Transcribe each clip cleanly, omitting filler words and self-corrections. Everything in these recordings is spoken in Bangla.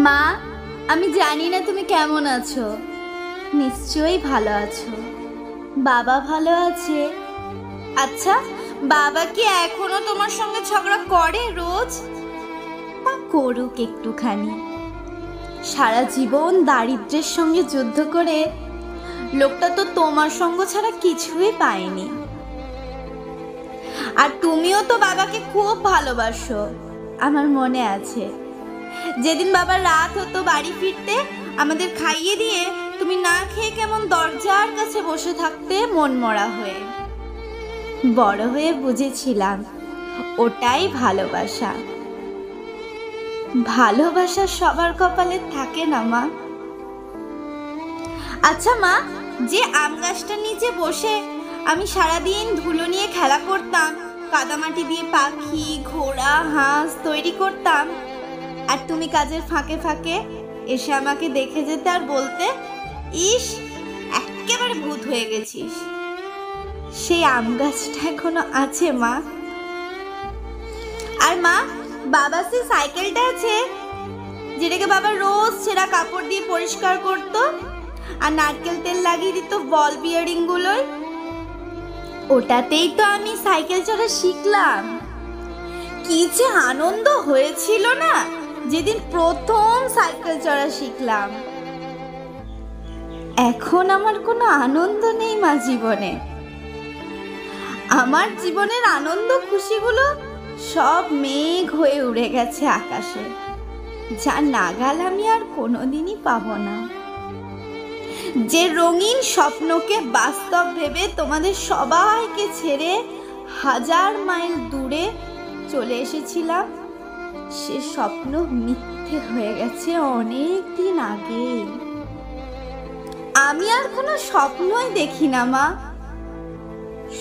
মা, আমি জানি না তুমি কেমন আছো। নিশ্চয়ই ভালো আছো। বাবা ভালো আছে? আচ্ছা, বাবা কি এখনো তোমার সঙ্গে ঝগড়া করে রোজ? তা করুক একটুখানি। সারা জীবন দারিদ্র্যের সঙ্গে যুদ্ধ করে লোকটা তো তোমার সঙ্গ ছাড়া কিছুই পায়নি। আর তুমিও তো বাবাকে খুব ভালোবাসো, আমার মনে আছে। যেদিন বাবা রাত হতো বাড়ি ফিরতে, আমাদের খাইয়ে দিয়ে তুমি না খেয়ে কেমন দরজার কাছে বসে থাকতে মন মরা হয়ে। বড় হয়ে বুঝেছিলাম ওটাই ভালোবাসা। ভালোবাসা সবার কপালে থাকে না মা। আচ্ছা মা, যে আম গাছটার নিচে বসে আমি সারাদিন ধুলো নিয়ে খেলা করতাম, কাদামাটি দিয়ে পাখি, ঘোড়া, হাঁস তৈরি করতাম, আর তুমি কাজের ফাঁকে ফাঁকে এসে আমাকে দেখে যেতে আর বলতে, ইস একেবারে ভূত হয়ে গেছিস, সেই আম গাছটা এখনো আছে মা। আর মা, বাবা সেই সাইকেলটা আছে যেটাকে বাবা রোজ ছেঁড়া কাপড় দিয়ে পরিষ্কার করতো আর নারকেল তেল লাগিয়ে দিত বল বিয়ারিং গুলোয়। ওটাতেই তো আমি সাইকেল চড়া শিখলাম। কি যে আনন্দ হয়েছিল না যেদিন প্রথম সাইকেল চড়া শিখলাম। এখন আমার কোনো আনন্দ নেই মা জীবনে। আমার জীবনের আনন্দ খুশিগুলো সব মেঘ হয়ে উড়ে গেছে আকাশে, যা নাগাল আমি আর কোনোদিনই পাবো না। যে রঙিন স্বপ্নকে বাস্তব ভেবে তোমাদের সবাইকে ছেড়ে 1000 মাইল দূরে চলে এসেছিলাম, সে স্বপ্ন মিথ্যে হয়ে গেছে অনেক দিন আগে। আমি আর কোনো স্বপ্নই দেখি না মা,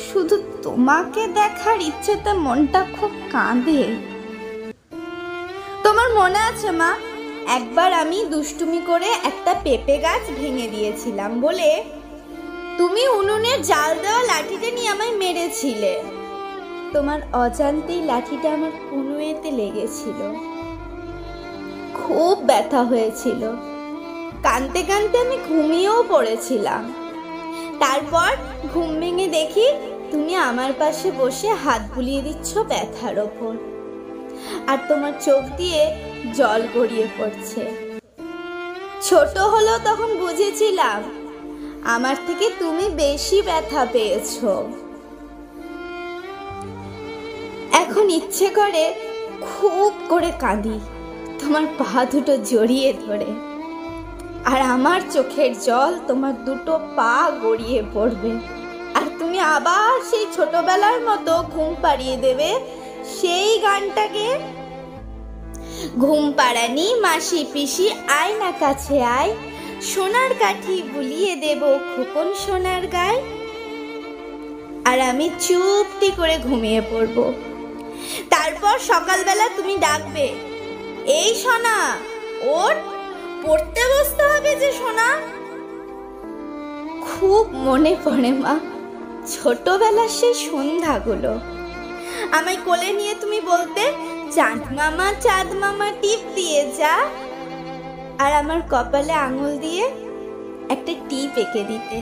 শুধু তোমাকে দেখার ইচ্ছেতে মনটা খুব কাঁদে। তোমার মনে আছে মা, একবার আমি দুষ্টুমি করে একটা পেঁপে গাছ ভেঙে দিয়েছিলাম বলে তুমি উনুনের জাল দেওয়া লাঠিটা নিয়ে আমায় মেরেছিলে। তোমার অজান্তেই লাঠিটা আমার কনুইতে লেগেছিল, খুব ব্যথা হয়েছিল। কাঁদতে কাঁদতে আমি ঘুমিয়েও পড়েছিলাম। তারপর ঘুম ভেঙে দেখি তুমি আমার পাশে বসে হাত বুলিয়ে দিচ্ছ ব্যথার ওপর, আর তোমার চোখ দিয়ে জল গড়িয়ে পড়ছে। ছোট হলেও তখন বুঝেছিলাম আমার থেকে তুমি বেশি ব্যথা পেয়েছো। এখন ইচ্ছে করে খুব করে কাঁদি তোমার পা দুটো জড়িয়ে ধরে, আর আমার চোখের জল তোমার দুটো পা গড়িয়ে পড়বে, আর তুমি আবার সেই ছোটবেলার মতো ঘুম পাড়িয়ে দেবে সেই গানটাকে, ঘুম পাড়ানি মাসি পিসি আয় না কাছে আয়, সোনার কাঠি বুলিয়ে দেব খোকন সোনার গায়। আর আমি চুপটি করে ঘুমিয়ে পড়ব। তারপর সকালবেলা তুমি ডাকবে, এই সোনা ওঠ, পড়তে বসতে হবে যে সোনা। খুব মনে পড়ে মা ছোটবেলার সেই সন্ধ্যাগুলো। আমায় কোলে নিয়ে তুমি বলতে, চাঁদ মামা টিপ দিয়ে যা, আর আমার কপালে আঙুল দিয়ে একটা টিপ এঁকে দিতে।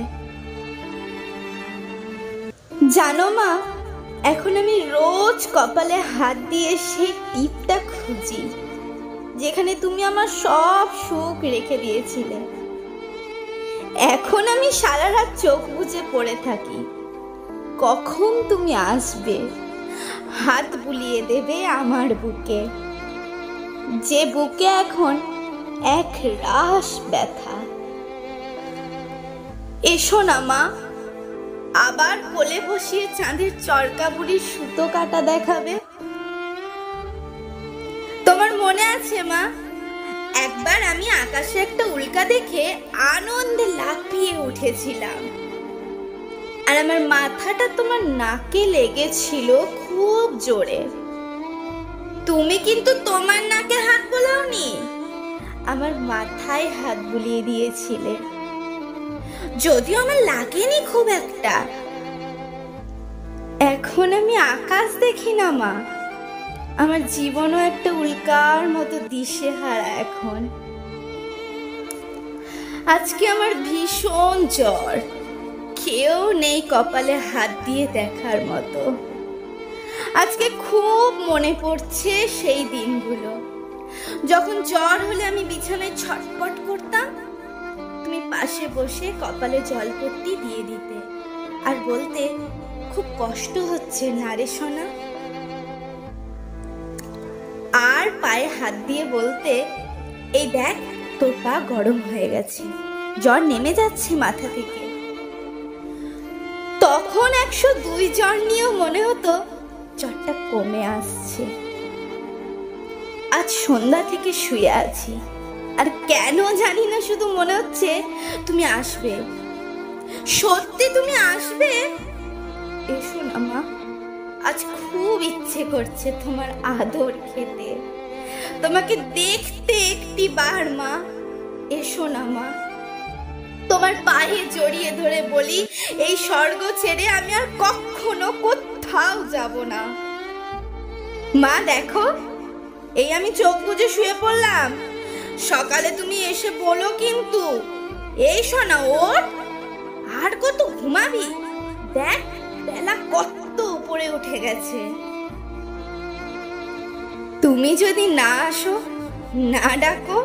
জানো মা, এখন আমি রোজ কপালে হাত দিয়ে সেই টিপটা খুঁজি যেখানে তুমি আমার সব সুখ রেখে দিয়েছিলে। এখন আমি সারা রাত চোখ বুজে পড়ে থাকি, কখন তুমি আসবে, হাত বুলিয়ে দেবে আমার বুকে, যে বুকে এখন এক রাশ ব্যথা। এসো না মা, আবার কোলে বসিয়ে চাঁদের চরকা বুড়ির সুতো কাটা দেখাবে। তোমার মনে আছে মা, একবার আমি আকাশে একটা উল্কা দেখে আনন্দে লাফিয়ে উঠেছিলাম, আর আমার মাথাটা তোমার নাকে লেগেছিল খুব জোরে। তুমি কিন্তু তোমার নাকে হাত বোলাওনি, আমার মাথায় হাত বুলিয়ে দিয়েছিলে, যদিও আমার লাগেনি খুব একটা। এখন আমি আকাশ দেখি না মা, আমার জীবনও একটা উল্কার মতো দিশেহারা এখন। আজকে আমার ভীষণ জ্বর, কেউ নেই কপালে হাত দিয়ে দেখার মতো। আজকে খুব মনে পড়ছে সেই দিনগুলো যখন জ্বর হলে আমি বিছানায় ছটপট করতাম, তুমি পাশে বসে কপালে জলপট্টি দিয়ে দিতে আর বলতে, খুব কষ্ট হচ্ছে না রে সোনা। আর পায়ে হাত দিয়ে বলতে, এই দেখ তোর পা গরম হয়ে গেছে, জ্বর নেমে যাচ্ছে মাথা থেকে। তখন 102 জ্বর নিয়েও মনে হতো জ্বরটা কমে আসছে। আজ সন্ধ্যা থেকে শুয়ে আছি, আর কেন জানি না শুধু মনে হচ্ছে তুমি আসবে, সত্যি তুমি আসবে। এসো না মা, আজ খুব ইচ্ছে করছে তোমার আদর খেতে, তোমাকে দেখতে একটি বার মা। এসো না মা, তোমার পায়ে জড়িয়ে ধরে বলি, এই স্বর্গ ছেড়ে আমি আর কখনো কোথাও যাব না। মা দেখো, এই আমি চোখ বুজে শুয়ে পড়লাম, সকালে তুমি এসে বলো কিন্তু। এই শোনা, ওঠ, আর কত ঘুমাবি, দেখ বেলা কত উপরে উঠে গেছে। তুমি যদি না আসো, না ডাকো,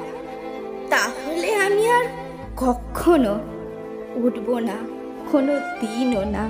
তাহলে আমি আর কখনো উঠবো না, কোনো দিনও না।